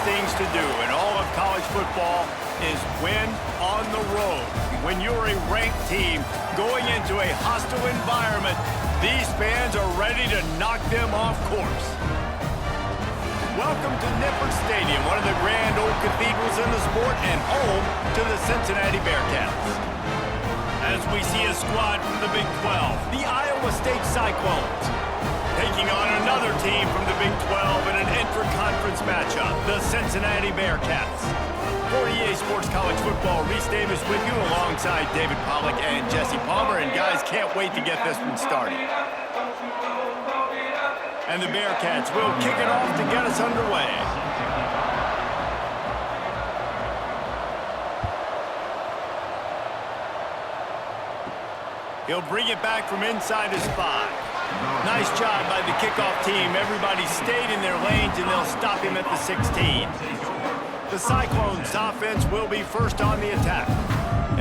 things to do in all of college football is win on the road. When you're a ranked team going into a hostile environment, these fans are ready to knock them off course. Welcome to Nippert Stadium, one of the grand old cathedrals in the sport and home to the Cincinnati Bearcats. As we see a squad from the Big 12, the Iowa State Cyclones, taking on another team from the Big 12 in an intra-conference matchup, the Cincinnati Bearcats. For EA Sports College Football, Reese Davis with you alongside David Pollack and Jesse Palmer. And guys, can't wait to get this one started. And the Bearcats will kick it off to get us underway. He'll bring it back from inside his 5. Nice job by the kickoff team. Everybody stayed in their lanes, and they'll stop him at the 16. The Cyclones' offense will be first on the attack.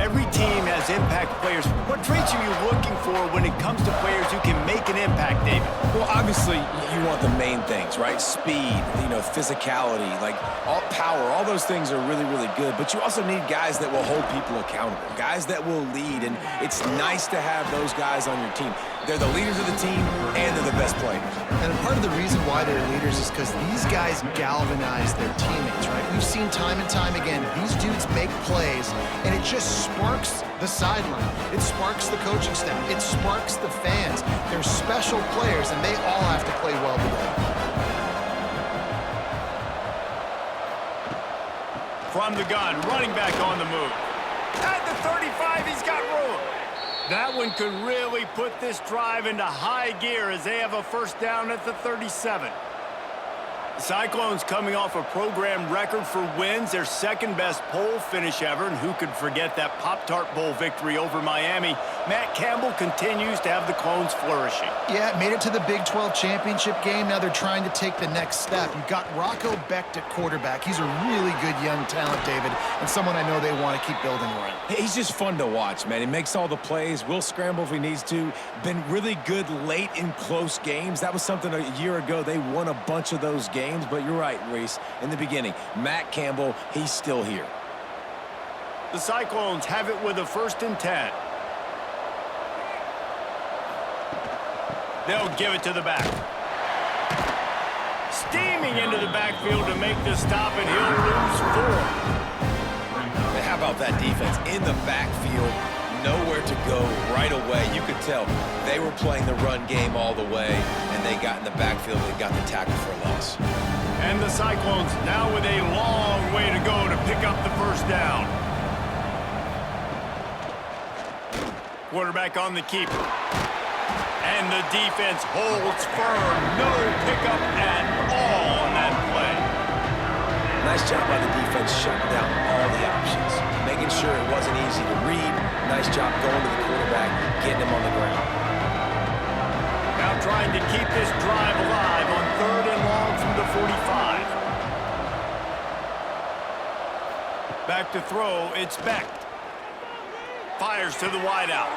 Every team has impact players. What traits are you looking for when it comes to players who can make an impact, David? Well, obviously, you want the main things, right? Speed, physicality, like all power. All those things are really, really good. But you also need guys that will hold people accountable, guys that will lead. And it's nice to have those guys on your team. They're the leaders of the team, and they're the best players. And part of the reason why they're leaders is because these guys galvanize their teammates, right? We've seen time and time again, these dudes make plays, and it just sparks the sideline. It sparks the coaching staff. It sparks the fans. They're special players, and they all have to play well together. From the gun, running back on the move. At the 35, he's got room. That one could really put this drive into high gear as they have a first down at the 37. The Cyclones coming off a program record for wins, their second-best poll finish ever, and who could forget that Pop-Tart Bowl victory over Miami? Matt Campbell continues to have the Clones flourishing. Yeah, made it to the Big 12 championship game. Now they're trying to take the next step. You've got Rocco Becht at quarterback. He's a really good young talent, David, and someone I know they want to keep building around. He's just fun to watch, man. He makes all the plays. Will scramble if he needs to. Been really good late in close games. That was something a year ago. They won a bunch of those games. But you're right, Reese. In the beginning, Matt Campbell, he's still here. The Cyclones have it with a 1st and 10. They'll give it to the back. Steaming into the backfield to make the stop, and he'll lose 4. And how about that defense in the backfield? Nowhere to go right away. You could tell they were playing the run game all the way, and they got in the backfield and got the tackle for a loss. And the Cyclones now with a long way to go to pick up the first down. Quarterback on the keeper. And the defense holds firm. No pickup at all on that play. Nice job by the defense shutting down all the options, making sure it wasn't easy to read. Nice job going to the quarterback, getting him on the ground. Now trying to keep this drive alive on 3rd and long from the 45. Back to throw, it's Becht. Fires to the wideout.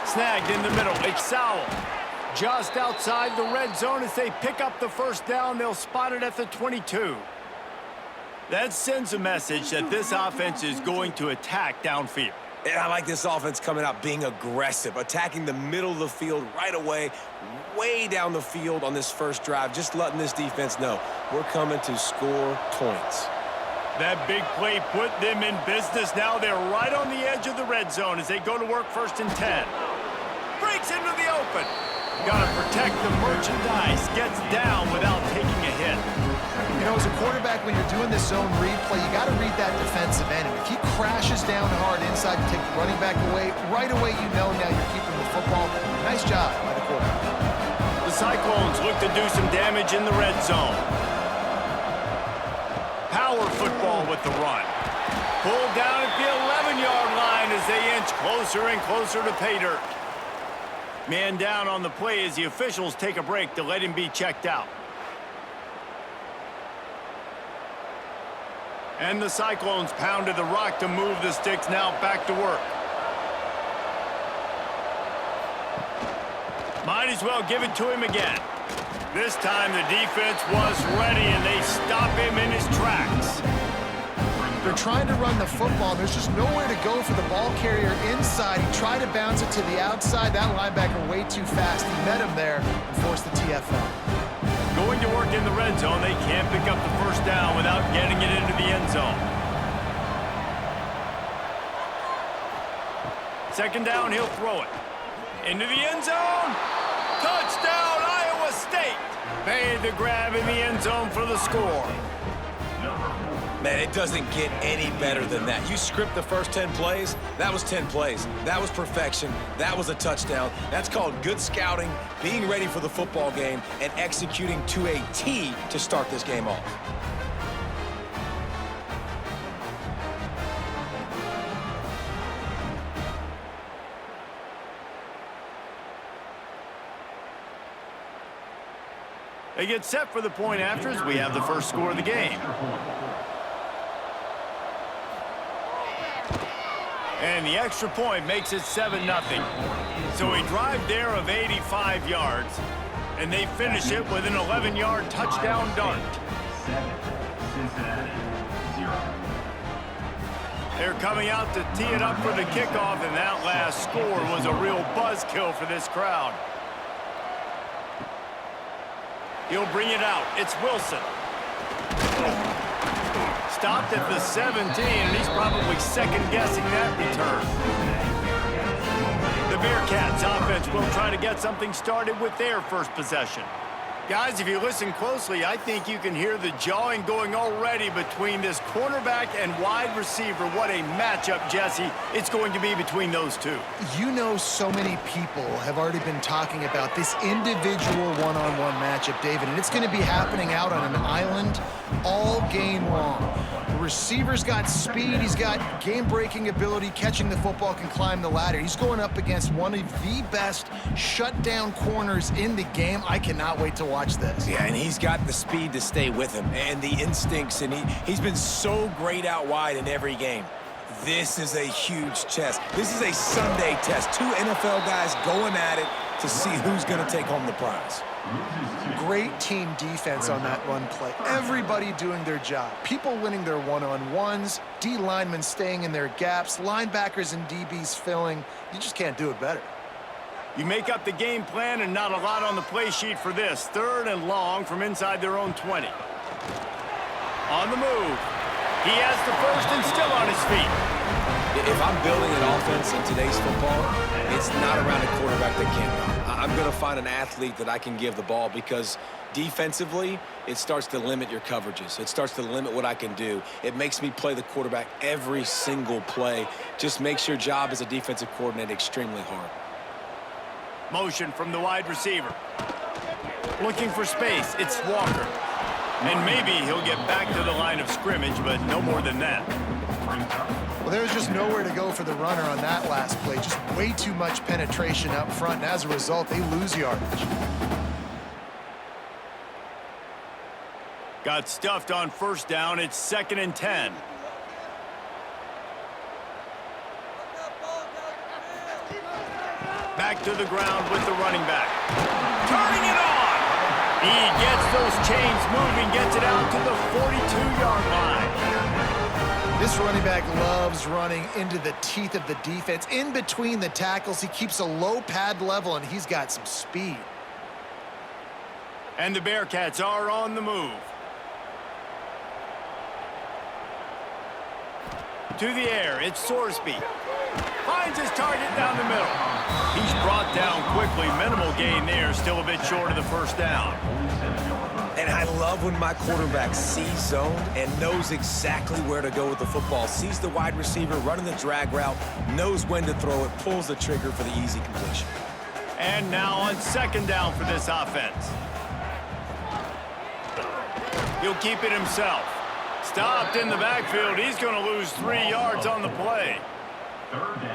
Snagged in the middle, it's Sowell. Just outside the red zone as they pick up the first down. They'll spot it at the 22. That sends a message that this offense is going to attack downfield. And I like this offense coming out, being aggressive, attacking the middle of the field right away, way down the field on this first drive, just letting this defense know we're coming to score points. That big play put them in business. Now they're right on the edge of the red zone as they go to work 1st and 10. Breaks into the open. Got to protect the merchandise. Gets down without taking a hit. You know, as a quarterback, when you're doing this zone read play, you got to read that defensive end. And if he crashes down hard inside to take the running back away, right away you know now you're keeping the football. Nice job by the quarterback. The Cyclones look to do some damage in the red zone. Power football with the run. Pulled down at the 11-yard line as they inch closer and closer to pay dirt. Man down on the play as the officials take a break to let him be checked out. And the Cyclones pounded the rock to move the sticks, now back to work. Might as well give it to him again. This time the defense was ready, and they stop him in his tracks. They're trying to run the football. There's just nowhere to go for the ball carrier inside. He tried to bounce it to the outside. That linebacker way too fast. He met him there and forced the TFL. Going to work in the red zone, they can't pick up the first down without getting it into the end zone. Second down, he'll throw it. Into the end zone. Touchdown, Iowa State. Made the grab in the end zone for the score. Man, it doesn't get any better than that. You script the first 10 plays, that was 10 plays. That was perfection. That was a touchdown. That's called good scouting, being ready for the football game, and executing to a T to start this game off. They get set for the point after as we have the first score of the game. And the extra point makes it 7-0. So a drive there of 85 yards, and they finish it with an 11-yard touchdown dart. 7, Cincinnati, 0. They're coming out to tee it up for the kickoff, and that last score was a real buzzkill for this crowd. He'll bring it out. It's Wilson. Stopped at the 17, and he's probably second-guessing that return. The Bearcats offense will try to get something started with their first possession. Guys, if you listen closely, I think you can hear the jawing going already between this cornerback and wide receiver. What a matchup, Jesse, it's going to be between those two. You know, so many people have already been talking about this individual one-on-one matchup, David, and it's going to be happening out on an island all game long. The receiver's got speed, he's got game-breaking ability, catching the football, can climb the ladder. He's going up against one of the best shutdown corners in the game. I cannot wait to watch this. Yeah, and he's got the speed to stay with him and the instincts, and he's been so great out wide in every game. This is a huge test. This is a Sunday test. Two NFL guys going at it to see who's going to take home the prize. Great team defense on that run play. Everybody doing their job. People winning their one-on-ones, D linemen staying in their gaps, linebackers and DBs filling. You just can't do it better. You make up the game plan, and not a lot on the play sheet for this. 3rd and long from inside their own 20. On the move. He has the first and still on his feet. If I'm building an offense in today's football, it's not around a quarterback that can't run. I'm going to find an athlete that I can give the ball, because defensively, it starts to limit your coverages. It starts to limit what I can do. It makes me play the quarterback every single play. Just makes your job as a defensive coordinator extremely hard. Motion from the wide receiver. Looking for space. It's Walker. And maybe he'll get back to the line of scrimmage, but no more than that. Well, there's just nowhere to go for the runner on that last play. Just way too much penetration up front, and as a result, they lose yardage. Got stuffed on first down. It's 2nd and 10. Back to the ground with the running back. Turning it on! He gets those chains moving, gets it out to the 42-yard line. This running back loves running into the teeth of the defense. In between the tackles, he keeps a low pad level, and he's got some speed. And the Bearcats are on the move. To the air, it's Sorsby. Finds his target down the middle. He's brought down quickly. Minimal gain there, still a bit short of the first down. And I love when my quarterback sees zone and knows exactly where to go with the football. Sees the wide receiver running the drag route, knows when to throw it, pulls the trigger for the easy completion. And now on 2nd down for this offense. He'll keep it himself. Stopped in the backfield. He's going to lose 3 yards on the play.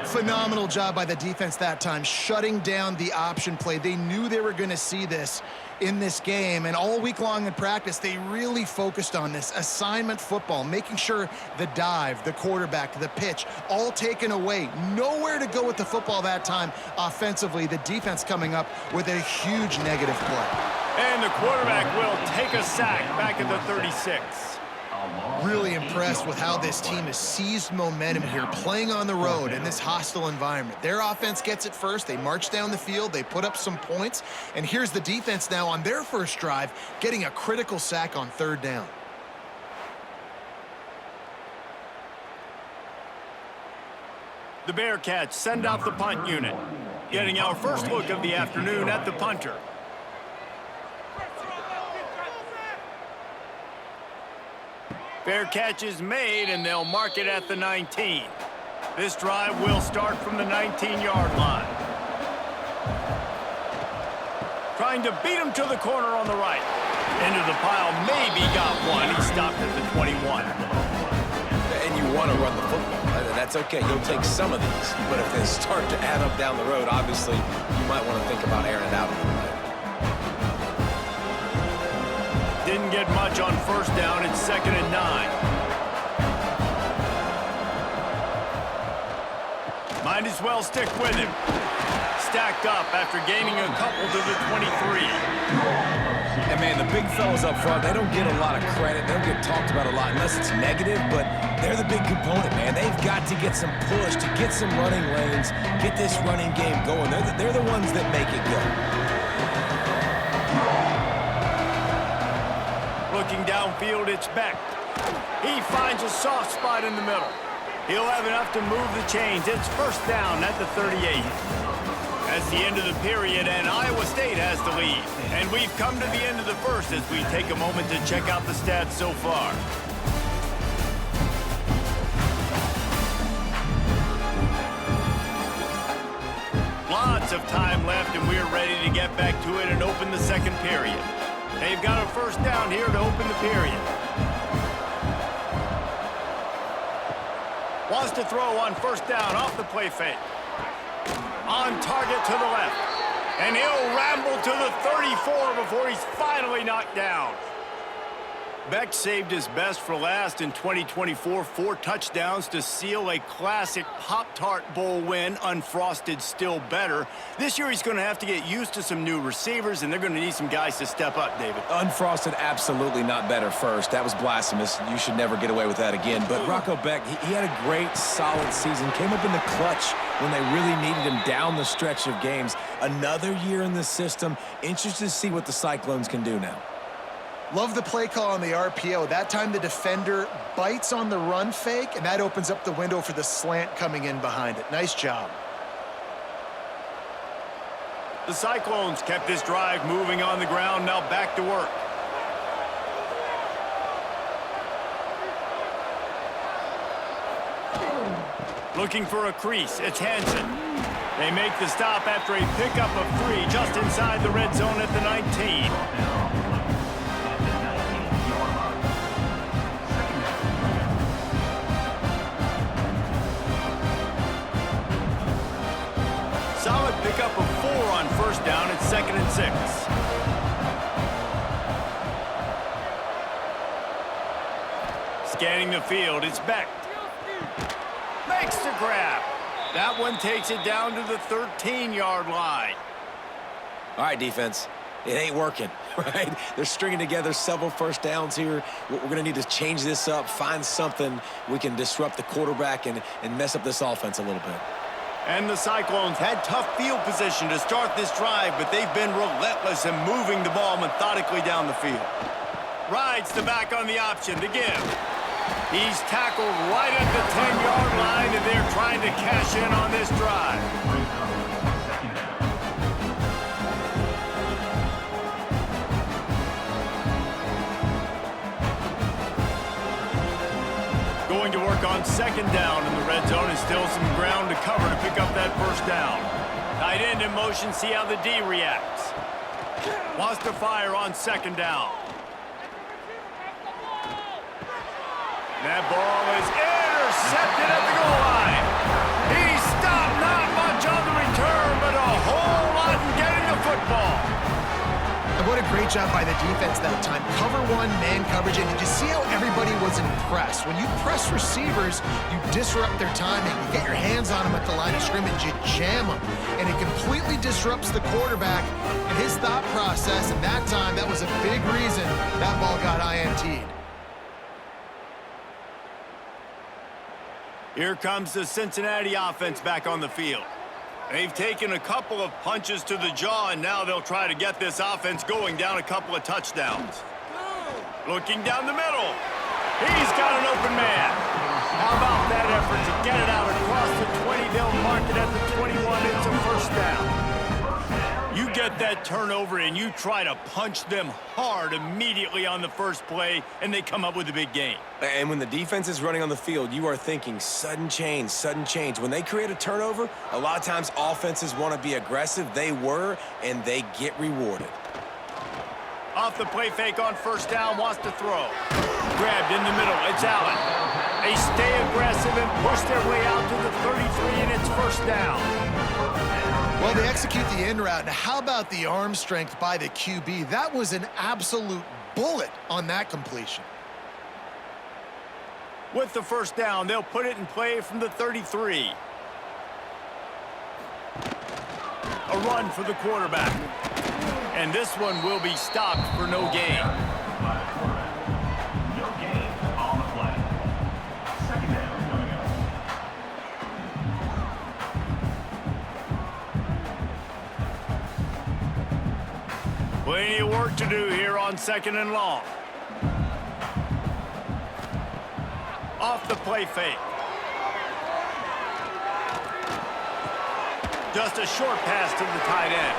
Phenomenal job by the defense that time, shutting down the option play. They knew they were going to see this in this game, and all week long in practice, they really focused on this assignment football, making sure the dive, the quarterback, the pitch, all taken away. Nowhere to go with the football that time offensively. The defense coming up with a huge negative play. And the quarterback will take a sack back at the 36. Really impressed with how this team has seized momentum here, playing on the road in this hostile environment. Their offense gets it first. They march down the field. They put up some points. And here's the defense now on their first drive, getting a critical sack on third down. The Bearcats send out the punt unit, getting our first look of the afternoon at the punter. Fair catch is made, and they'll mark it at the 19. This drive will start from the 19-yard line. Trying to beat him to the corner on the right. Into the pile, maybe got one. He stopped at the 21. And you want to run the football. That's okay. You'll take some of these. But if they start to add up down the road, obviously, you might want to think about airing it out a little bit. Didn't get much on first down. It's 2nd and 9. Might as well stick with him. Stacked up after gaining a couple to the 23. And, man, the big fellas up front, they don't get a lot of credit. They don't get talked about a lot unless it's negative, but they're the big component, man. They've got to get some push, to get some running lanes, get this running game going. They're the ones that make it go. Looking downfield, it's Beck. He finds a soft spot in the middle. He'll have enough to move the chains. It's first down at the 38. That's the end of the period, and Iowa State has the lead. And we've come to the end of the first as we take a moment to check out the stats so far. Lots of time left, and we're ready to get back to it and open the second period. They've got a first down here to open the period. Wants to throw on first down off the play fake. On target to the left. And he'll ramble to the 34 before he's finally knocked down. Beck saved his best for last in 2024. 4 touchdowns to seal a classic Pop-Tart Bowl win. Unfrosted still better. This year he's going to have to get used to some new receivers, and they're going to need some guys to step up, David. Unfrosted, absolutely not better first. That was blasphemous. You should never get away with that again. But Rocco Beck, he had a great, solid season. Came up in the clutch when they really needed him down the stretch of games. Another year in the system. Interested to see what the Cyclones can do now. Love the play call on the RPO. That time the defender bites on the run fake, and that opens up the window for the slant coming in behind it. Nice job. The Cyclones kept this drive moving on the ground, now back to work. Looking for a crease, it's Hansen. They make the stop after a pickup of 3 just inside the red zone at the 19. Solid pickup of 4 on first down. It's 2nd and 6. Scanning the field, it's Beck. Makes the grab. That one takes it down to the 13-yard line. All right, defense. It ain't working, right? They're stringing together several first downs here. We're going to need to change this up, find something we can disrupt the quarterback and mess up this offense a little bit. And the Cyclones had tough field position to start this drive, but they've been relentless in moving the ball methodically down the field. Rides the back on the option to give. He's tackled right at the 10-yard line, and they're trying to cash in on this drive. Going to work on second down in the red zone, and still some ground to cover to pick up that first down. Tight end in motion, see how the D reacts. Wants to fire on second down. That ball is intercepted at the goal line. He stopped, not much on the return, but a whole lot in getting the football. And what a great job by the defense that time. Cover one, man coverage, and did you see how everybody was impressed? When you press receivers, you disrupt their timing. You get your hands on them at the line of scrimmage, you jam them, and it completely disrupts the quarterback and his thought process, and that time, that was a big reason that ball got INT'd. Here comes the Cincinnati offense back on the field. They've taken a couple of punches to the jaw, and now they'll try to get this offense going down a couple of touchdowns. Looking down the middle. He's got an open man. How about that effort to get it out across the 20? They'll mark it at the 21. It's a first down. You get that turnover, and you try to punch them hard immediately on the first play, and they come up with a big gain. And when the defense is running on the field, you are thinking sudden change, sudden change. When they create a turnover, a lot of times offenses want to be aggressive. They were, and they get rewarded. Off the play fake on first down, wants to throw. Grabbed in the middle, it's Allen. They stay aggressive and push their way out to the 33, and it's first down. Well, they execute the in route. Now, how about the arm strength by the QB? That was an absolute bullet on that completion. With the first down, they'll put it in play from the 33. A run for the quarterback. And this one will be stopped for no gain. No gain on the play. Second down coming up. Plenty of work to do here on second and long. Off the play fake. Just a short pass to the tight end.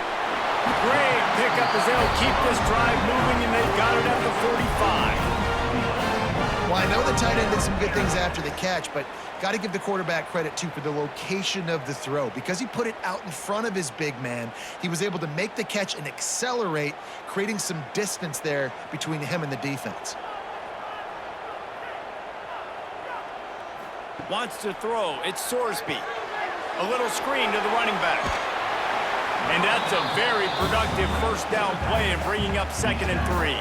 Great pickup as they'll keep this drive moving, and they've got it at the 45. Well, I know the tight end did some good things after the catch, but got to give the quarterback credit, too, for the location of the throw. Because he put it out in front of his big man, he was able to make the catch and accelerate, creating some distance there between him and the defense. Wants to throw. It's Sorsby. A little screen to the running back. And that's a very productive first down play and bringing up 2nd and 3.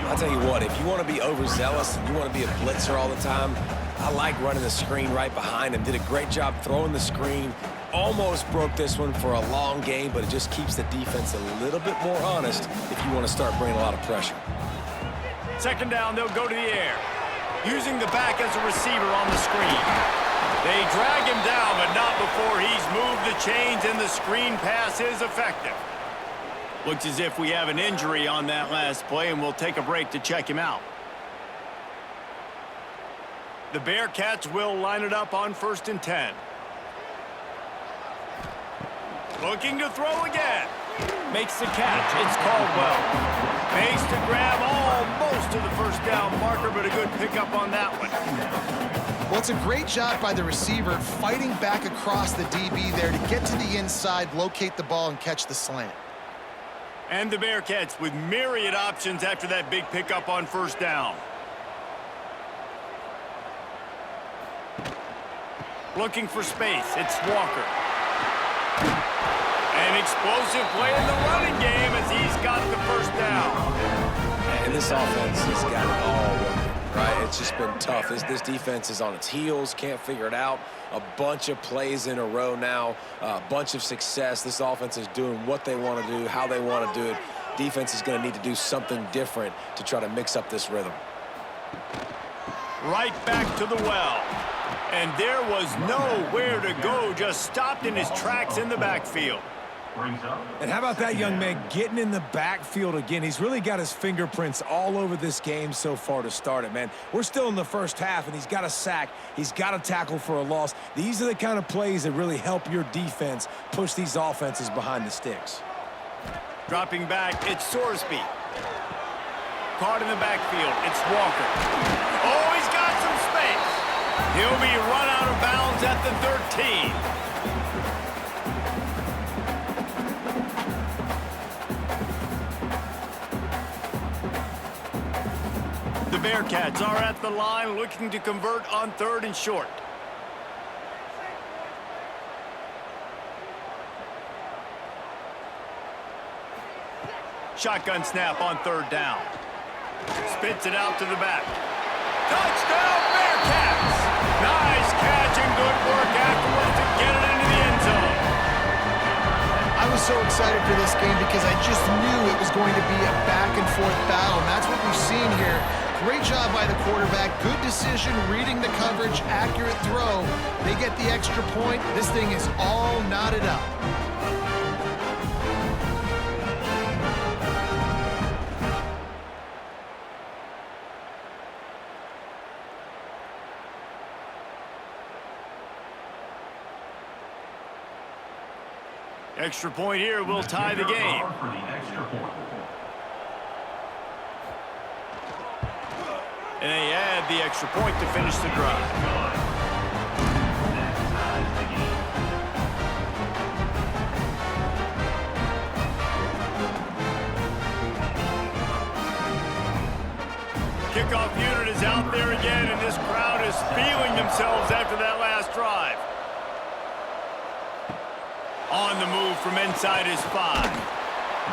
I'll tell you what, if you want to be overzealous and you want to be a blitzer all the time, I like running the screen right behind him. Did a great job throwing the screen. Almost broke this one for a long game, but it just keeps the defense a little bit more honest if you want to start bringing a lot of pressure. 2nd down, they'll go to the air. Using the back as a receiver on the screen. They drag him down, but not before he's moved the chains, and the screen pass is effective. Looks as if we have an injury on that last play, and we'll take a break to check him out. The Bearcats will line it up on 1st and 10. Looking to throw again. Makes the catch. It's Caldwell. Makes the grab almost to the first down marker, but a good pickup on that one. Well, it's a great job by the receiver fighting back across the DB there to get to the inside, locate the ball, and catch the slant. And the Bearcats with myriad options after that big pickup on first down. Looking for space. It's Walker. An explosive play in the running game as he's got the first down. And this offense has got it all working, right? It's just been tough. This defense is on its heels, can't figure it out. A bunch of plays in a row now, a bunch of success. This offense is doing what they want to do, how they want to do it. Defense is going to need to do something different to try to mix up this rhythm. Right back to the well. And there was nowhere to go, just stopped in his tracks in the backfield. And how about that young man getting in the backfield again? He's really got his fingerprints all over this game so far to start it, man. We're still in the first half, and he's got a sack. He's got a tackle for a loss. These are the kind of plays that really help your defense push these offenses behind the sticks. Dropping back, it's Sorsby. Caught in the backfield, it's Walker. Oh, he's got some space. He'll be run out of bounds at the 13. The Bearcats are at the line looking to convert on 3rd and short. Shotgun snap on 3rd down. Spits it out to the back. Touchdown, Bearcats! Nice catch and good work afterwards to get it into the end zone. I was so excited for this game because I just knew it was going to be a back-and-forth battle, and that's what we've seen here. Great job by the quarterback. Good decision, reading the coverage, accurate throw. They get the extra point. This thing is all knotted up. Extra point here will tie the game. For the extra point. And they add the extra point to finish the drive. Kickoff unit is out there again, and this crowd is feeling themselves after that last drive. On the move from inside his 5.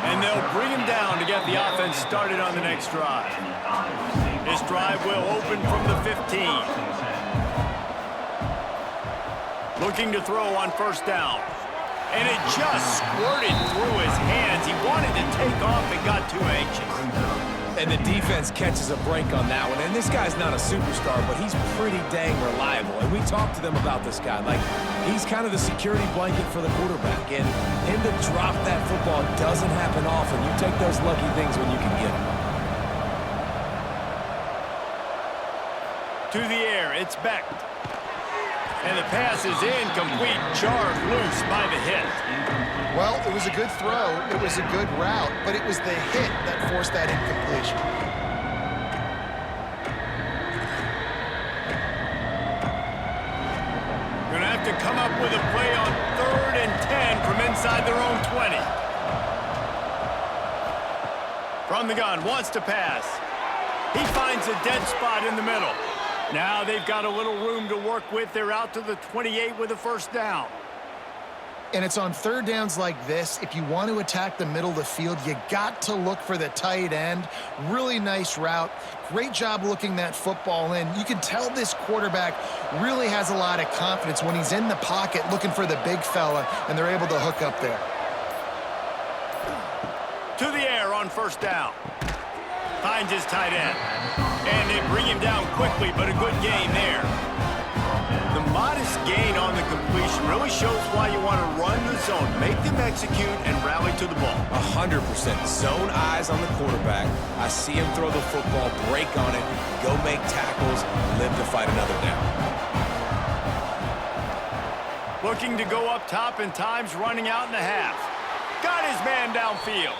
And they'll bring him down to get the offense started on the next drive. This drive will open from the 15. Looking to throw on 1st down. And it just squirted through his hands. He wanted to take off and got too anxious. And the defense catches a break on that one. And this guy's not a superstar, but he's pretty dang reliable. And we talked to them about this guy. Like, he's kind of the security blanket for the quarterback. And him to drop that football doesn't happen often. You take those lucky things when you can get them. To the air, it's Beck. And the pass is incomplete, jarred loose by the hit. Well, it was a good throw, it was a good route, but it was the hit that forced that incompletion. Going to have to come up with a play on 3rd and 10 from inside their own 20. From the gun, wants to pass. He finds a dead spot in the middle. Now they've got a little room to work with. They're out to the 28 with a 1st down. And it's on 3rd downs like this. If you want to attack the middle of the field, you got to look for the tight end. Really nice route. Great job looking that football in. You can tell this quarterback really has a lot of confidence when he's in the pocket looking for the big fella, and they're able to hook up there. To the air on 1st down. Finds his tight end. And they bring him down quickly, but a good gain there. The modest gain on the completion really shows why you want to run the zone, make them execute, and rally to the ball. 100%. Zone eyes on the quarterback. I see him throw the football, break on it, go make tackles, live to fight another down. Looking to go up top, and time's running out in the half. Got his man downfield.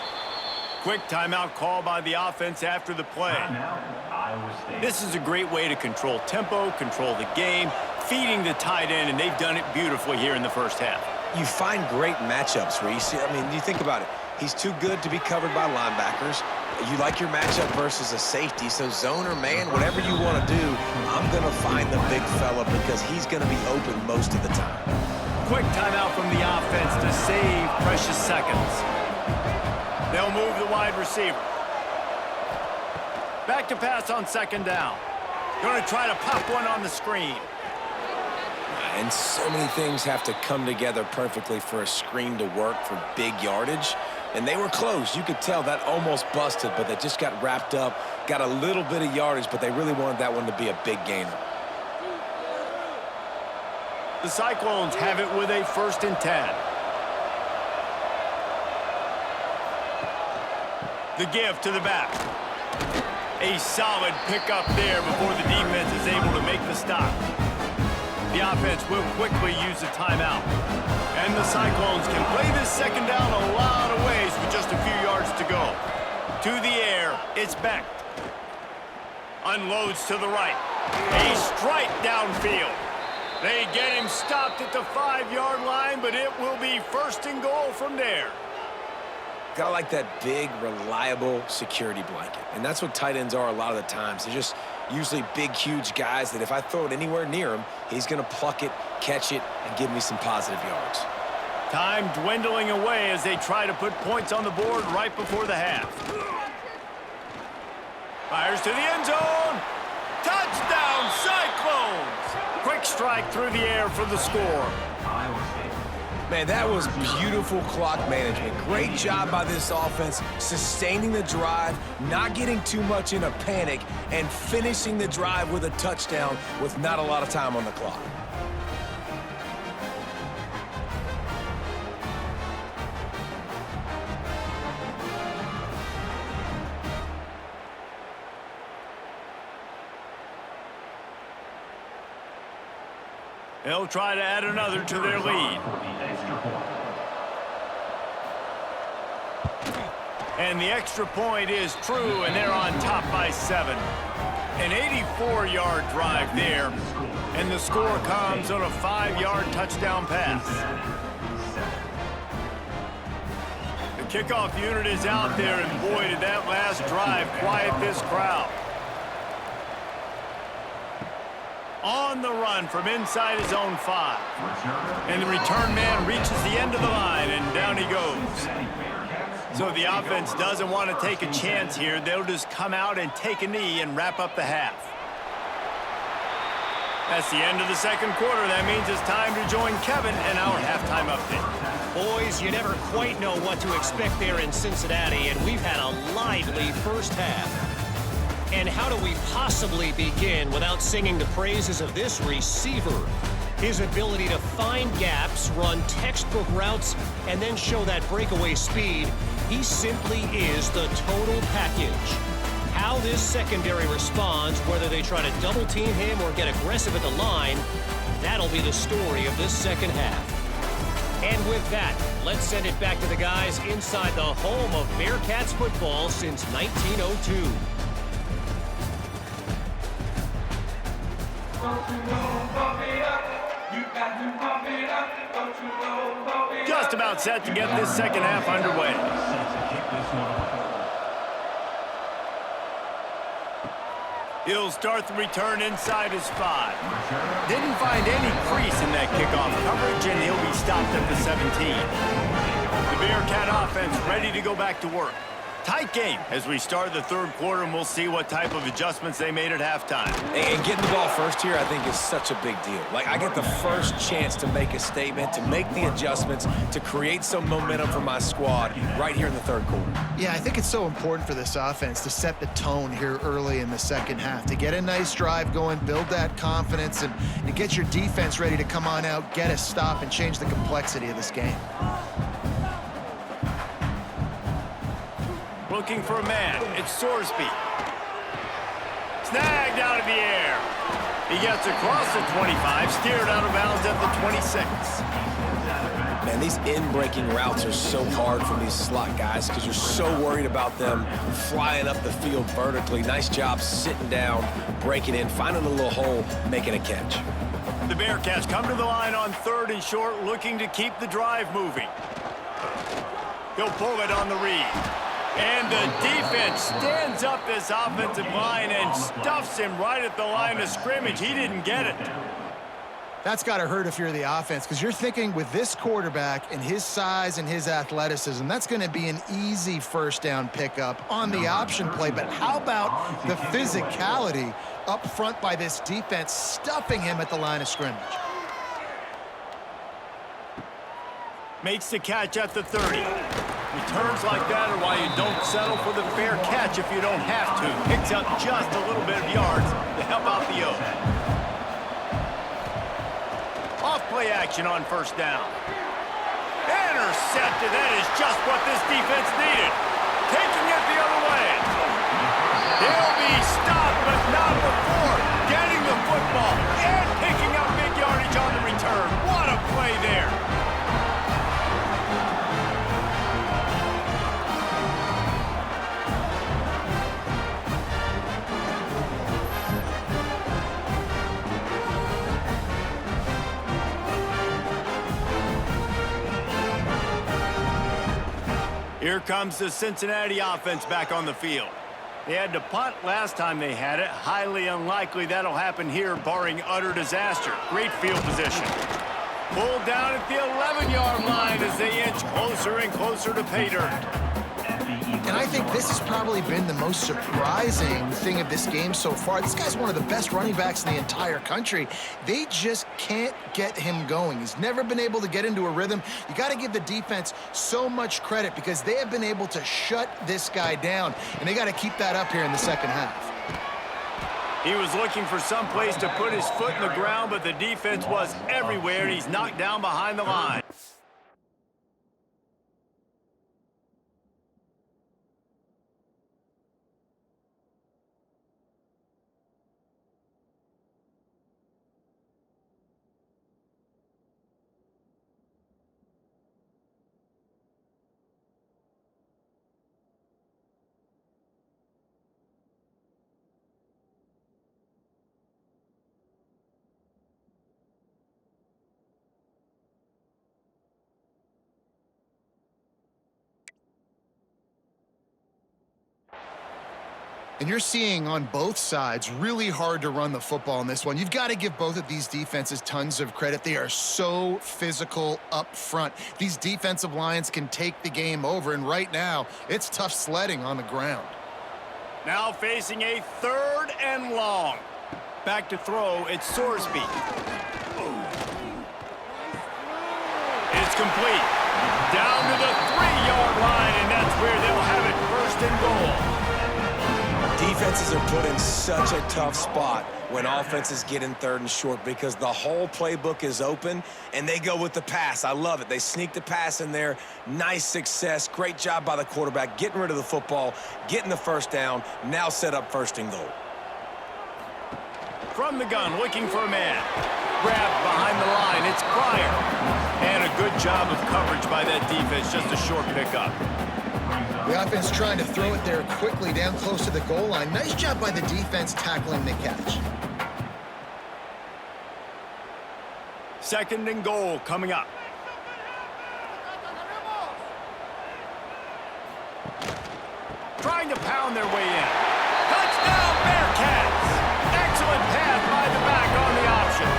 Quick timeout call by the offense after the play. This is a great way to control tempo, control the game, feeding the tight end, and they've done it beautifully here in the 1st half. You find great matchups, Reese. I mean, you think about it. He's too good to be covered by linebackers. You like your matchup versus a safety, so zone or man, whatever you want to do, I'm going to find the big fella because he's going to be open most of the time. Quick timeout from the offense to save precious seconds. They'll move the wide receiver. Back to pass on 2nd down. Going to try to pop one on the screen. And so many things have to come together perfectly for a screen to work for big yardage. And they were close. You could tell that almost busted, but they just got wrapped up, got a little bit of yardage, but they really wanted that one to be a big gainer. The Cyclones have it with a 1st and 10. The give to the back. A solid pickup there before the defense is able to make the stop. The offense will quickly use a timeout. And the Cyclones can play this 2nd down a lot of ways with just a few yards to go. To the air, it's Beck. Unloads to the right. A strike downfield. They get him stopped at the 5-yard line, but it will be 1st and goal from there. Gotta like that big, reliable security blanket. And that's what tight ends are a lot of the times. They're just usually big, huge guys that if I throw it anywhere near him, he's going to pluck it, catch it, and give me some positive yards. Time dwindling away as they try to put points on the board right before the half. Fires to the end zone. Touchdown, Cyclones! Quick strike through the air for the score. Man, that was beautiful clock management. Great job by this offense, sustaining the drive, not getting too much in a panic, and finishing the drive with a touchdown with not a lot of time on the clock. They'll try to add another to their lead. And the extra point is true, and they're on top by 7. An 84-yard drive there, and the score comes on a 5-yard touchdown pass. The kickoff unit is out there, and boy, did that last drive quiet this crowd. On the run from inside his own 5. And the return man reaches the end of the line, and down he goes. So the offense doesn't want to take a chance here. They'll just come out and take a knee and wrap up the half. That's the end of the second quarter. That means it's time to join Kevin and our halftime update. Boys, you never quite know what to expect there in Cincinnati, and we've had a lively first half. And how do we possibly begin without singing the praises of this receiver? His ability to find gaps, run textbook routes, and then show that breakaway speed. He simply is the total package. How this secondary responds, whether they try to double team him or get aggressive at the line, that'll be the story of this second half. And with that, let's send it back to the guys inside the home of Bearcats football since 1902. Just about set to get this second half underway. He'll start the return inside his 5. Didn't find any crease in that kickoff coverage, and he'll be stopped at the 17. The Bearcat offense ready to go back to work. Tight game as we start the third quarter, and we'll see what type of adjustments they made at halftime. And getting the ball first here, I think, is such a big deal. Like, I get the first chance to make a statement, to make the adjustments, to create some momentum for my squad right here in the third quarter. Yeah, I think it's so important for this offense to set the tone here early in the second half, to get a nice drive going, build that confidence, and get your defense ready to come on out, get a stop, and change the complexity of this game. Looking for a man. It's Sorsby. Snagged out of the air. He gets across the 25, steered out of bounds at the 26. Man, these in-breaking routes are so hard from these slot guys because you're so worried about them flying up the field vertically. Nice job sitting down, breaking in, finding a little hole, making a catch. The Bearcats come to the line on 3rd and short, looking to keep the drive moving. He'll pull it on the read. And the defense stands up this offensive line and stuffs him right at the line of scrimmage. He didn't get it. That's got to hurt if you're the offense, because you're thinking with this quarterback and his size and his athleticism, that's going to be an easy first down pickup on the option play. But how about the physicality up front by this defense, stuffing him at the line of scrimmage? Makes the catch at the 30. Returns like that are why you don't settle for the fair catch if you don't have to. Picks up just a little bit of yards to help out the O. Off play action on first down. Intercepted. That is just what this defense needed. Taking it the other way. They'll be stopped, but not before getting the football and picking up big yardage on the return. What a play there. Here comes the Cincinnati offense back on the field. They had to punt last time they had it. Highly unlikely that'll happen here, barring utter disaster. Great field position. Pulled down at the 11-yard line as they inch closer and closer to pay dirt. And I think this has probably been the most surprising thing of this game so far. This guy's one of the best running backs in the entire country. They just can't get him going. He's never been able to get into a rhythm. You got to give the defense so much credit because they have been able to shut this guy down, and they got to keep that up here in the second half. He was looking for some place to put his foot in the ground, but the defense was everywhere, and he's knocked down behind the line. And you're seeing on both sides really hard to run the football in this one. You've got to give both of these defenses tons of credit. They are so physical up front. These defensive lines can take the game over, and right now, it's tough sledding on the ground. Now facing a 3rd and long. Back to throw, it's Sorsby. It's complete. Down to the 3-yard line, and that's where they'll have it 1st and goal. Defenses are put in such a tough spot when offenses get in 3rd and short because the whole playbook is open and they go with the pass. I love it. They sneak the pass in there. Nice success. Great job by the quarterback getting rid of the football, getting the 1st down, now set up 1st and goal. From the gun, looking for a man. Grabbed behind the line, it's Pryor. And a good job of coverage by that defense, just a short pickup. The offense trying to throw it there quickly down close to the goal line. Nice job by the defense tackling the catch. 2nd and goal coming up. Trying to pound their way in. Touchdown, Bearcats! Excellent pass by the back on the option.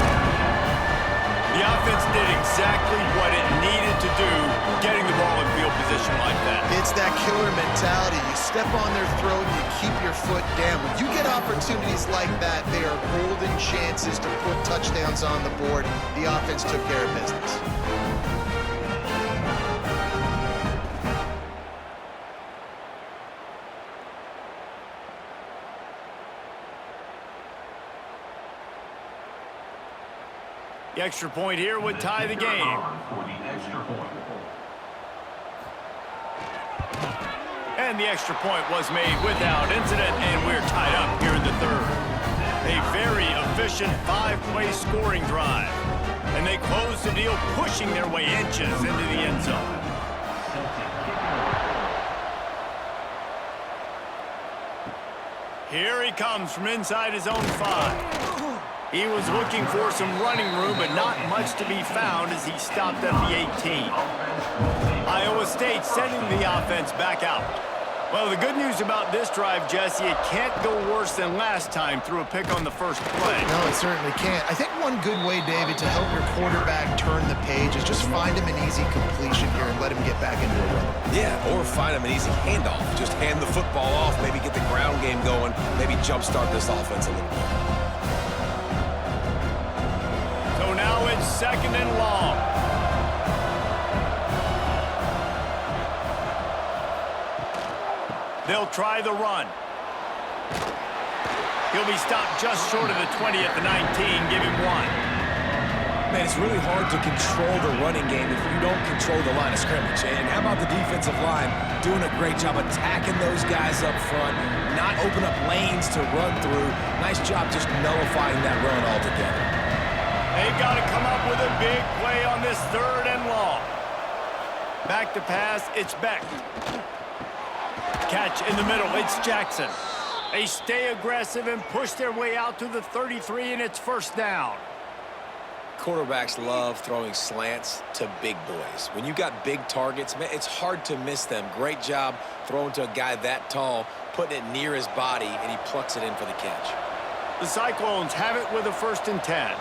The offense did exactly what it needed to do, getting the ball in field position like that. It's that killer mentality. You step on their throat and you keep your foot down. When you get opportunities like that, they are golden chances to put touchdowns on the board. The offense took care of business. The extra point here would tie the game. And the extra point was made without incident, and we're tied up here in the 3rd. A very efficient 5-play scoring drive. And they close the deal, pushing their way inches into the end zone. Here he comes from inside his own 5. He was looking for some running room, but not much to be found as he stopped at the 18. Iowa State sending the offense back out. Well, the good news about this drive, Jesse, it can't go worse than last time through a pick on the 1st play. No, it certainly can't. I think one good way, David, to help your quarterback turn the page is just find him an easy completion here and let him get back into a rhythm. Yeah, or find him an easy handoff. Just hand the football off, maybe get the ground game going, maybe jumpstart this offense a little bit. So now it's 2nd and long. They'll try the run. He'll be stopped just short of the 20 at the 19. Give him 1. Man, it's really hard to control the running game if you don't control the line of scrimmage. And how about the defensive line doing a great job attacking those guys up front, not open up lanes to run through. Nice job just nullifying that run altogether. They've got to come up with a big play on this 3rd and long. Back to pass, it's Beck. Catch in the middle, it's Jackson. They stay aggressive and push their way out to the 33, and it's 1st down. Quarterbacks love throwing slants to big boys. When you got big targets, man, it's hard to miss them. Great job throwing to a guy that tall, putting it near his body, and he plucks it in for the catch. The Cyclones have it with a 1st and 10.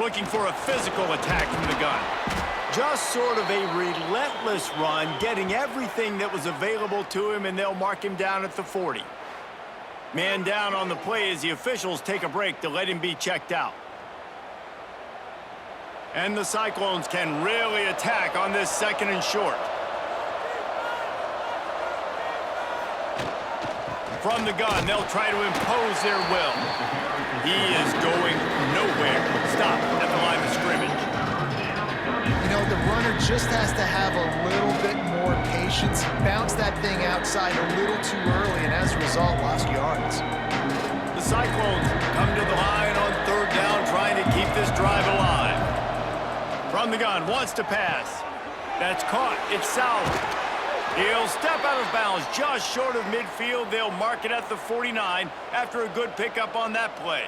Looking for a physical attack from the gun. Just sort of a relentless run, getting everything that was available to him, and they'll mark him down at the 40. Man down on the play as the officials take a break to let him be checked out. And the Cyclones can really attack on this 2nd and short. From the gun, they'll try to impose their will. He is going nowhere. Stop at the line of scrimmage. You know, the runner just has to have a little bit more patience. He bounced that thing outside a little too early, and as a result, lost yards. The Cyclones come to the line on 3rd down, trying to keep this drive alive. From the gun, wants to pass. That's caught. It's salvaged. He'll step out of bounds just short of midfield. They'll mark it at the 49 after a good pickup on that play.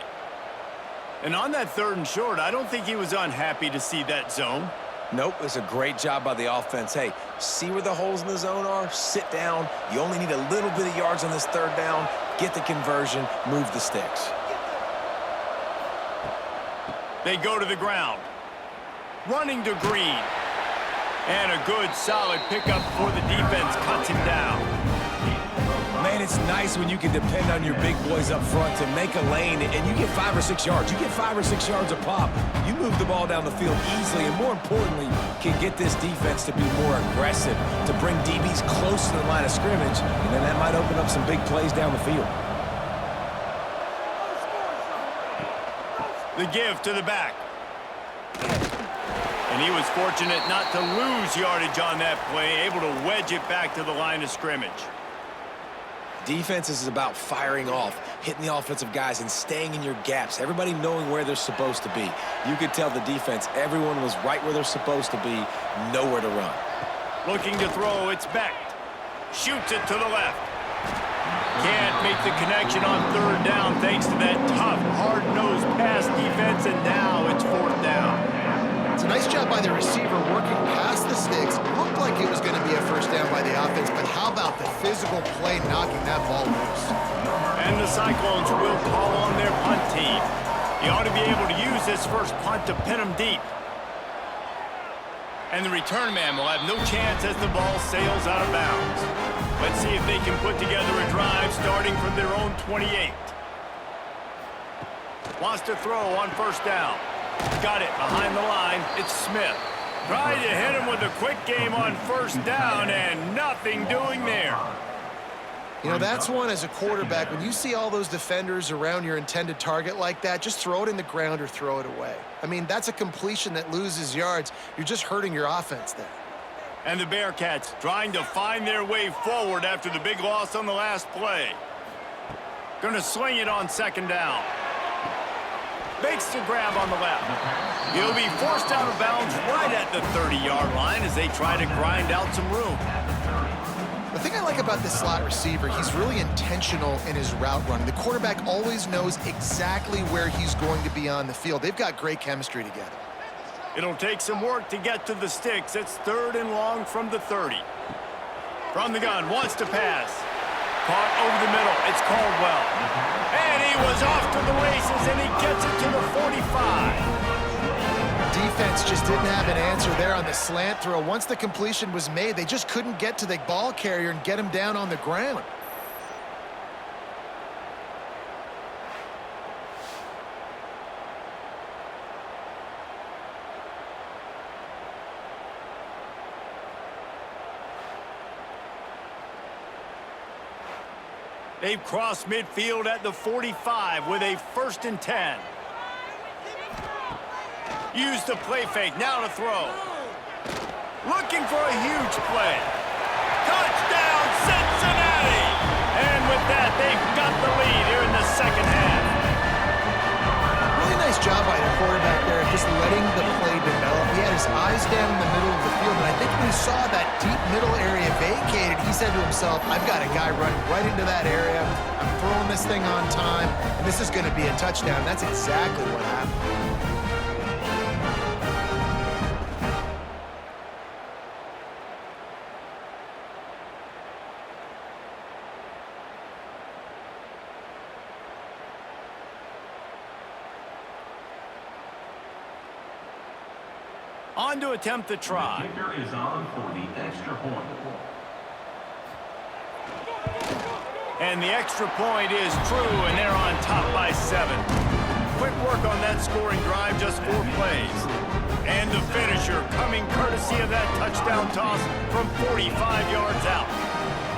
And on that 3rd and short, I don't think he was unhappy to see that zone. Nope, it's a great job by the offense. Hey, see where the holes in the zone are? Sit down. You only need a little bit of yards on this 3rd down. Get the conversion, move the sticks. They go to the ground. Running to Green. And a good, solid pickup for the defense cuts him down. Man, it's nice when you can depend on your big boys up front to make a lane, and you get 5 or 6 yards. You get 5 or 6 yards a pop. You move the ball down the field easily, and more importantly, can get this defense to be more aggressive, to bring DBs close to the line of scrimmage, and then that might open up some big plays down the field. The give to the back. And he was fortunate not to lose yardage on that play, able to wedge it back to the line of scrimmage. Defense is about firing off, hitting the offensive guys, and staying in your gaps. Everybody knowing where they're supposed to be. You could tell the defense, everyone was right where they're supposed to be, nowhere to run. Looking to throw, it's Beck. Shoots it to the left. Can't make the connection on 3rd down thanks to that tough, hard-nosed pass defense, and now it's 4th down. It's a nice job by the receiver working past the sticks. Looked like it was going to be a 1st down by the offense, but how about the physical play knocking that ball loose? And the Cyclones will call on their punt team. He ought to be able to use this first punt to pin him deep. And the return man will have no chance as the ball sails out of bounds. Let's see if they can put together a drive starting from their own 28. Wants to throw on 1st down. Got it behind the line. It's Smith. Tried to hit him with a quick game on 1st down, and nothing doing there. You know, that's one as a quarterback. When you see all those defenders around your intended target like that, just throw it in the ground or throw it away. I mean, that's a completion that loses yards. You're just hurting your offense there. And the Bearcats trying to find their way forward after the big loss on the last play. Going to sling it on 2nd down. Makes the grab on the left. He'll be forced out of bounds right at the 30-yard line as they try to grind out some room. The thing I like about this slot receiver, he's really intentional in his route running. The quarterback always knows exactly where he's going to be on the field. They've got great chemistry together. It'll take some work to get to the sticks. It's 3rd and long from the 30. From the gun, wants to pass. Caught over the middle. It's Caldwell. And he was off to the races, and he gets it to the 45. Defense just didn't have an answer there on the slant throw. Once the completion was made, they just couldn't get to the ball carrier and get him down on the ground. They've crossed midfield at the 45 with a 1st and 10. Use the play fake, now to throw. Looking for a huge play. Touchdown, Cincinnati! And with that, they've got the lead here in the 2nd half. Really nice job by the quarterback there, just letting the play develop. He had his eyes down in the middle of the field, and I think when he saw that deep middle area vacated, he said to himself, I've got a guy running right into that area. I'm throwing this thing on time, and this is going to be a touchdown. That's exactly what happened. On to attempt the try. The kicker is on for the extra point. And the extra point is true, and they're on top by 7. Quick work on that scoring drive, just 4 plays. And the finisher coming courtesy of that touchdown toss from 45 yards out.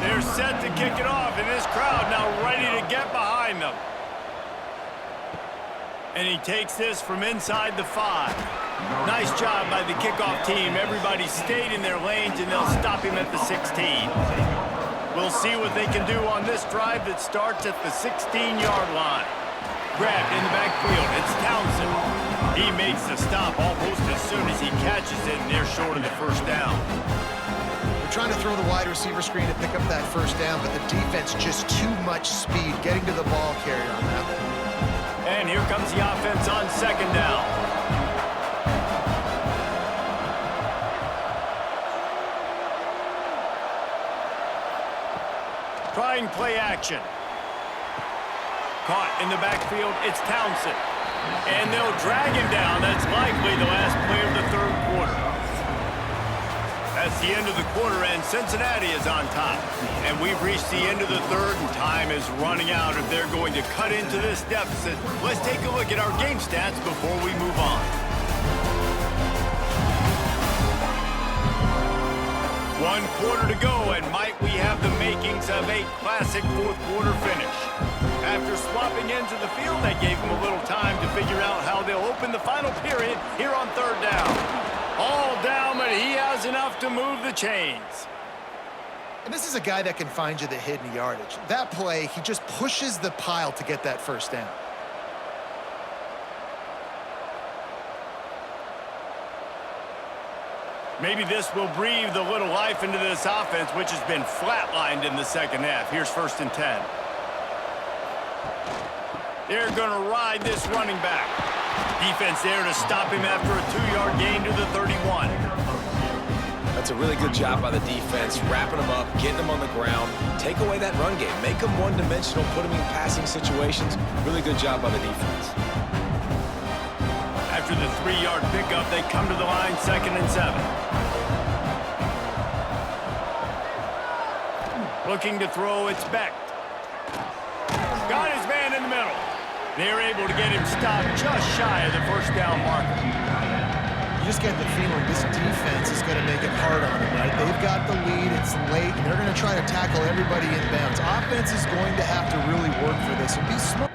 They're set to kick it off, and this crowd now ready to get behind them. And he takes this from inside the 5. Nice job by the kickoff team. Everybody stayed in their lanes, and they'll stop him at the 16. We'll see what they can do on this drive that starts at the 16-yard line. Grabbed in the backfield. It's Townsend. He makes the stop almost as soon as he catches it, and they're short of the first down. They're trying to throw the wide receiver screen to pick up that first down, but the defense just too much speed getting to the ball carrier on that one. And here comes the offense on second down. Trying play action. Caught in the backfield, it's Townsend. And they'll drag him down. That's likely the last play of the third quarter. That's the end of the quarter, and Cincinnati is on top. And we've reached the end of the third, and time is running out if they're going to cut into this deficit. Let's take a look at our game stats before we move on. 1 quarter to go, and might we have the makings of a classic fourth quarter finish. After swapping into the field, that gave them a little time to figure out how they'll open the final period here on third down. All down, but he has enough to move the chains. And this is a guy that can find you the hidden yardage. That play, he just pushes the pile to get that first down. Maybe this will breathe a little life into this offense, which has been flatlined in the second half. Here's 1st and 10. They're going to ride this running back. Defense there to stop him after a 2-yard gain to the 31. That's a really good job by the defense, wrapping them up, getting them on the ground, take away that run game, make them one-dimensional, put them in passing situations. Really good job by the defense. After the 3-yard pickup, they come to the line, 2nd and 7. Looking to throw, it's Beck. Got his man in the middle. They're able to get him stopped just shy of the first down marker. You just get the feeling this defense is going to make it hard on them, right? They've got the lead, it's late, and they're going to try to tackle everybody in bounds. Offense is going to have to really work for this and be smart.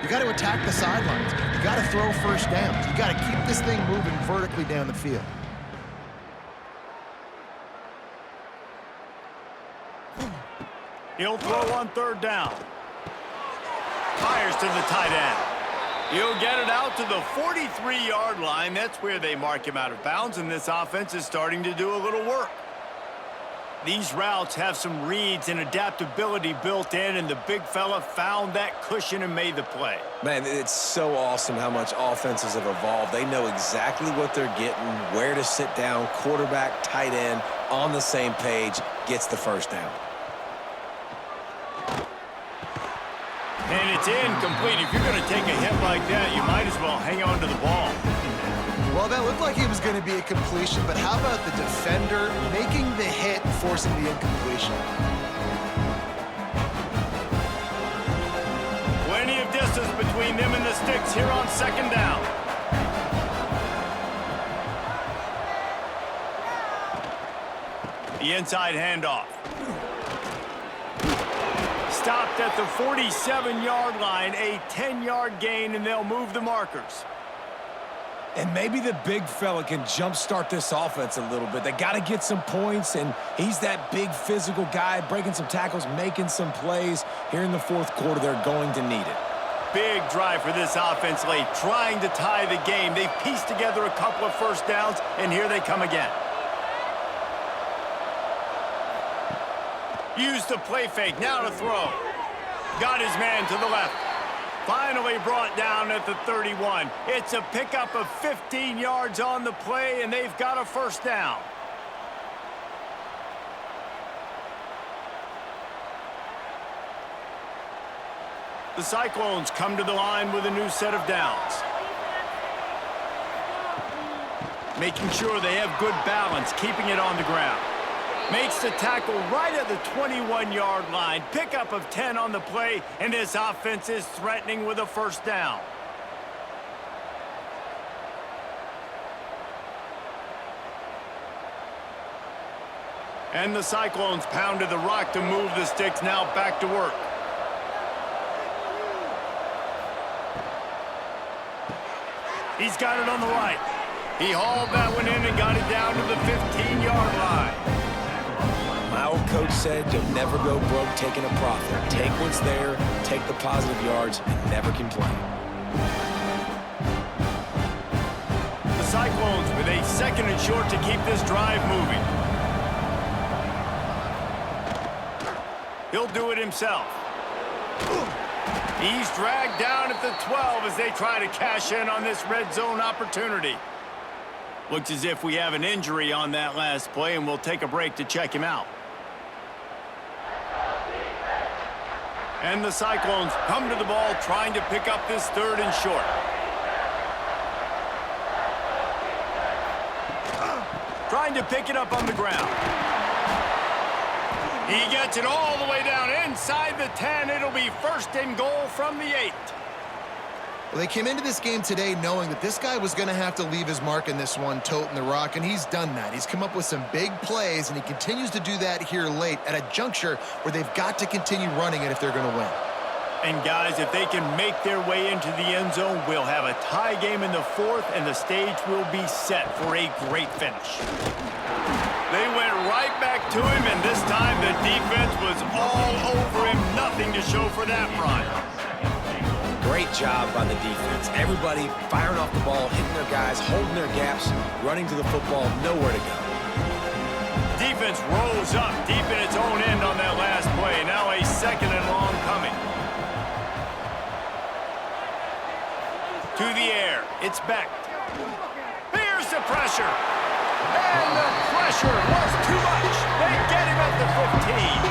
You got to attack the sidelines. You got to throw first downs. You got to keep this thing moving vertically down the field. He'll throw on third down. Fires to the tight end. He'll get it out to the 43-yard line. That's where they mark him out of bounds, and this offense is starting to do a little work. These routes have some reads and adaptability built in, and the big fella found that cushion and made the play. Man, it's so awesome how much offenses have evolved. They know exactly what they're getting, where to sit down, quarterback, tight end, on the same page, gets the first down. And it's incomplete. If you're going to take a hit like that, you might as well hang on to the ball. Well, that looked like it was going to be a completion, but how about the defender making the hit, forcing the incompletion? Plenty of distance between them and the sticks here on second down. The inside handoff. Stopped at the 47-yard line, a 10-yard gain, and they'll move the markers. And maybe the big fella can jumpstart this offense a little bit. They got to get some points, and he's that big physical guy, breaking some tackles, making some plays. Here in the fourth quarter, they're going to need it. Big drive for this offense late, trying to tie the game. They've pieced together a couple of first downs, and here they come again. Used the play fake, now to throw. Got his man to the left. Finally brought down at the 31. It's a pickup of 15 yards on the play, and they've got a first down. The Cyclones come to the line with a new set of downs. Making sure they have good balance, keeping it on the ground. Makes the tackle right at the 21-yard line. Pickup of 10 on the play, and this offense is threatening with a first down. And the Cyclones pounded the rock to move the sticks, now back to work. He's got it on the right. He hauled that one in and got it down to the 15-yard line. My old coach said you'll never go broke taking a profit. Take what's there, take the positive yards, and never complain. The Cyclones with a second and short to keep this drive moving. He'll do it himself. He's dragged down at the 12 as they try to cash in on this red zone opportunity. Looks as if we have an injury on that last play, and we'll take a break to check him out. And the Cyclones come to the ball trying to pick up this third and short. Trying to pick it up on the ground. He gets it all the way down inside the 10. It'll be first and goal from the 8. Well, they came into this game today knowing that this guy was going to have to leave his mark in this one, toting the rock, and he's done that. He's come up with some big plays, and he continues to do that here late at a juncture where they've got to continue running it if they're going to win. And guys, if they can make their way into the end zone, we'll have a tie game in the fourth, and the stage will be set for a great finish. They went right back to him, and this time the defense was all over him. Nothing to show for that run. Great job by the defense. Everybody firing off the ball, hitting their guys, holding their gaps, running to the football, nowhere to go. Defense rose up deep in its own end on that last play. Now a second and long coming. To the air. It's Beck. Here's the pressure. And the pressure was too much. They get him at the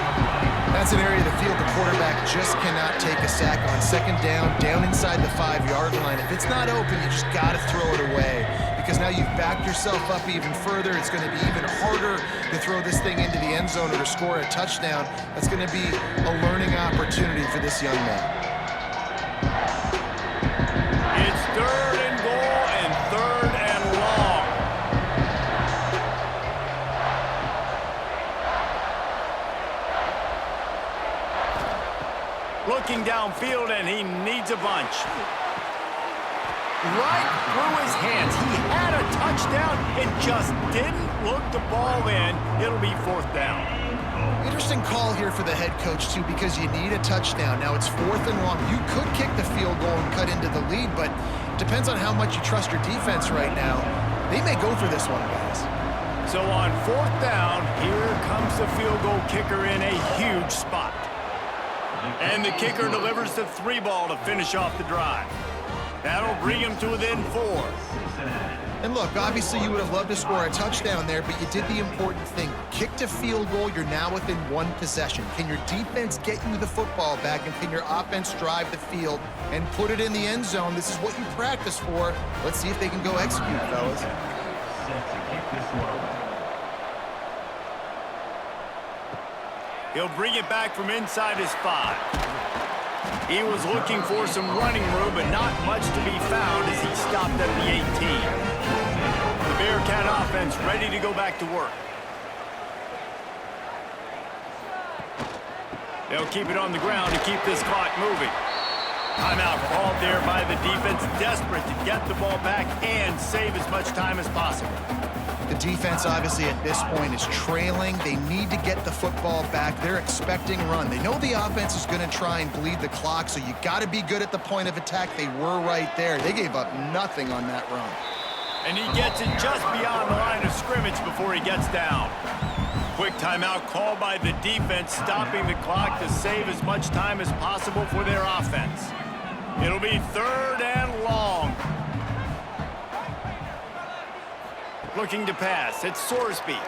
15. That's an area of the field the quarterback just cannot take a sack on. Second down, down inside the 5-yard line. If it's not open, you just got to throw it away because now you've backed yourself up even further. It's going to be even harder to throw this thing into the end zone or to score a touchdown. That's going to be a learning opportunity for this young man. It's third and goal and third and long. Looking downfield, and he needs a bunch. Right through his hands. He had a touchdown and just didn't look the ball in. It'll be 4th down. Interesting call here for the head coach, too, because you need a touchdown. Now it's 4th and long. You could kick the field goal and cut into the lead, but it depends on how much you trust your defense right now. They may go for this one, guys. So on 4th down, here comes the field goal kicker in a huge spot. And the kicker delivers the 3-ball to finish off the drive. That'll bring him to within 4. And look, obviously you would have loved to score a touchdown there, but you did the important thing. Kicked a field goal, you're now within 1 possession. Can your defense get you the football back, and can your offense drive the field and put it in the end zone? This is what you practice for. Let's see if they can go execute, fellas. He'll bring it back from inside his 5. He was looking for some running room, but not much to be found as he stopped at the 18. The Bearcat offense ready to go back to work. They'll keep it on the ground to keep this clock moving. Timeout called there by the defense, desperate to get the ball back and save as much time as possible. The defense, obviously, at this point is trailing. They need to get the football back. They're expecting run. They know the offense is going to try and bleed the clock, so you got to be good at the point of attack. They were right there. They gave up nothing on that run. And he gets it just beyond the line of scrimmage before he gets down. Quick timeout called by the defense, stopping the clock to save as much time as possible for their offense. It'll be 3rd and long. Looking to pass. It's Sorsby.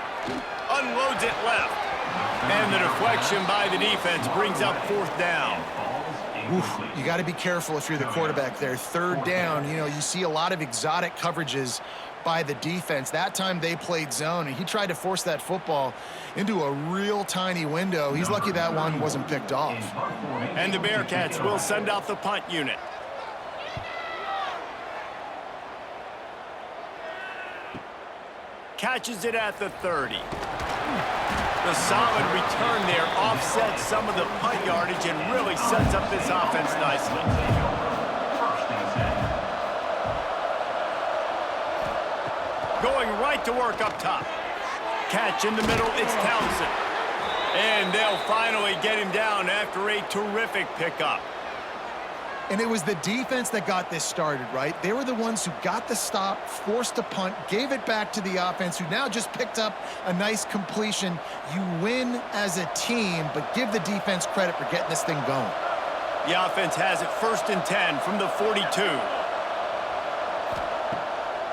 Unloads it left. And the deflection by the defense brings up 4th down. Oof, you got to be careful if you're the quarterback there. 3rd down, you know, you see a lot of exotic coverages by the defense. That time they played zone, and he tried to force that football into a real tiny window. He's lucky that one wasn't picked off. And the Bearcats will send out the punt unit. Catches it at the 30. The solid return there offsets some of the punt yardage and really sets up this offense nicely. Going right to work up top. Catch in the middle, it's Townsend. And they'll finally get him down after a terrific pickup. And it was the defense that got this started, right? They were the ones who got the stop, forced a punt, gave it back to the offense, who now just picked up a nice completion. You win as a team, but give the defense credit for getting this thing going. The offense has it 1st and 10 from the 42.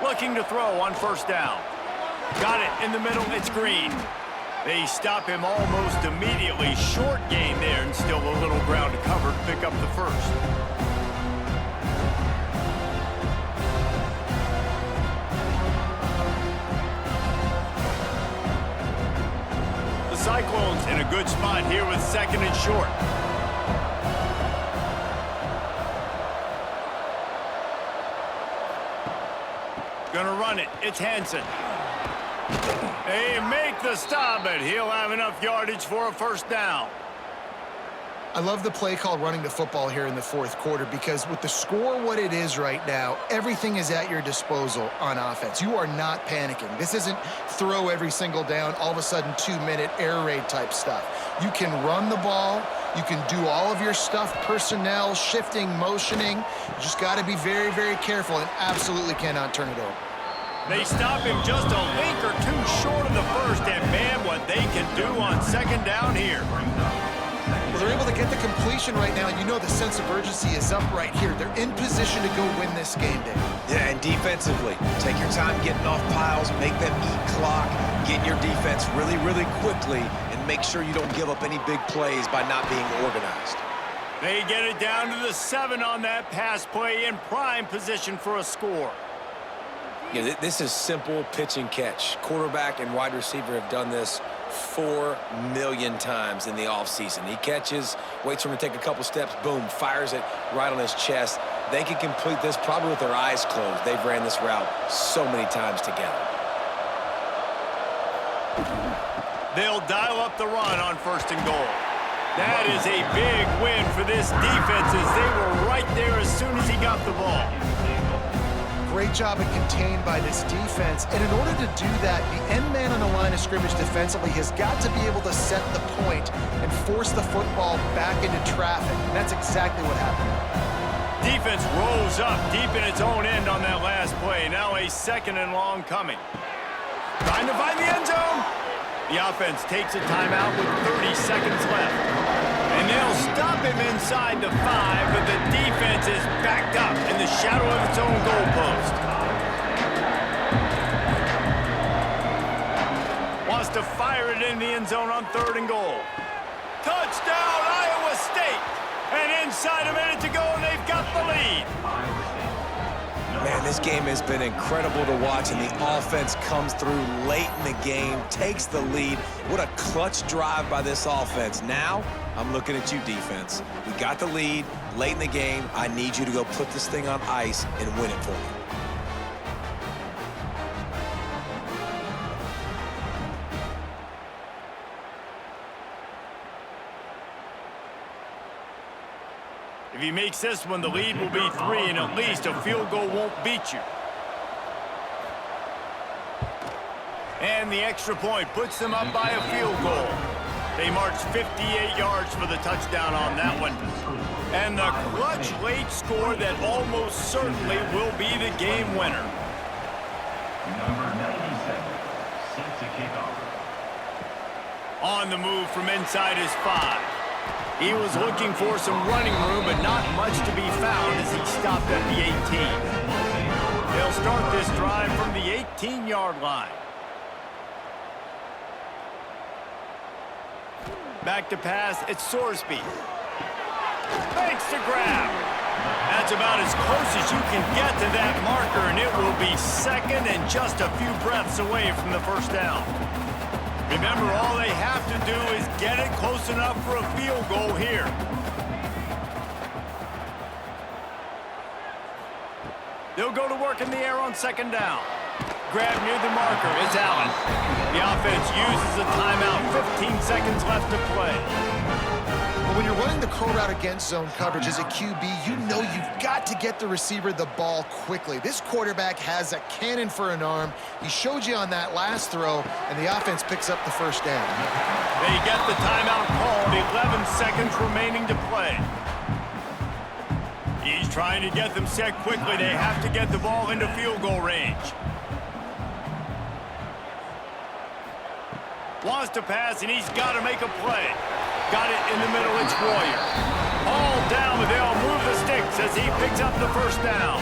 Looking to throw on 1st down. Got it in the middle, it's Green. They stop him almost immediately. Short gain there, and still a little ground to cover to pick up the 1st. Cyclones in a good spot here with 2nd and short. Gonna run it. It's Hansen. They make the stop, but he'll have enough yardage for a 1st down. I love the play call running the football here in the 4th quarter, because with the score what it is right now, everything is at your disposal on offense. You are not panicking. This isn't throw every single down, all of a sudden 2-minute air raid type stuff. You can run the ball. You can do all of your stuff, personnel, shifting, motioning. You just got to be very, very careful and absolutely cannot turn it over. They stop him just a link or two short of the 1st, and man, what they can do on 2nd down here. Well, they're able to get the completion right now, and you know the sense of urgency is up right here. They're in position to go win this game, Dave. Yeah, and defensively, take your time getting off piles, make them eat clock, get your defense really, really quickly, and make sure you don't give up any big plays by not being organized. They get it down to the 7 on that pass play, in prime position for a score. Yeah, this is simple pitch and catch. Quarterback and wide receiver have done this 4 million times in the offseason. He catches, waits for him to take a couple steps, boom, fires it right on his chest. They can complete this probably with their eyes closed. They've ran this route so many times together. They'll dial up the run on 1st and goal. That is a big win for this defense as they were right there as soon as he got the ball. Great job at contained by this defense. And in order to do that, the end man on the line of scrimmage defensively has got to be able to set the point and force the football back into traffic. And that's exactly what happened. Defense rose up deep in its own end on that last play. Now a 2nd and long coming. Trying to find the end zone. The offense takes a timeout with 30 seconds left. And they'll stop him inside the 5, but the defense is backed up in the shadow of its own goalpost. Wants to fire it in the end zone on 3rd and goal. Touchdown, Iowa State! And inside a minute to go, and they've got the lead. Man, this game has been incredible to watch, and the offense comes through late in the game, takes the lead. What a clutch drive by this offense. Now, I'm looking at you, defense. We got the lead late in the game. I need you to go put this thing on ice and win it for me. If he makes this one, the lead will be 3, and at least a field goal won't beat you. And the extra point puts them up by a field goal. They marched 58 yards for the touchdown on that one. And the clutch late score that almost certainly will be the game winner. Number 97, set to kick off. On the move from inside his 5. He was looking for some running room, but not much to be found as he stopped at the 18. They'll start this drive from the 18-yard line. Back to pass, it's Sorsby. Makes the grab. That's about as close as you can get to that marker, and it will be 2nd and just a few breaths away from the first down. Remember, all they have to do is get it close enough for a field goal here. They'll go to work in the air on 2nd down. Grab near the marker is Allen. The offense uses a timeout, 15 seconds left to play. But when you're running the curl route against zone coverage as a QB, you know you've got to get the receiver the ball quickly. This quarterback has a cannon for an arm. He showed you on that last throw, and the offense picks up the first down. They get the timeout called, 11 seconds remaining to play. He's trying to get them set quickly. They have to get the ball into field goal range. Wants to pass, and he's got to make a play. Got it in the middle, it's Warrior. All down, but they'll move the sticks as he picks up the first down.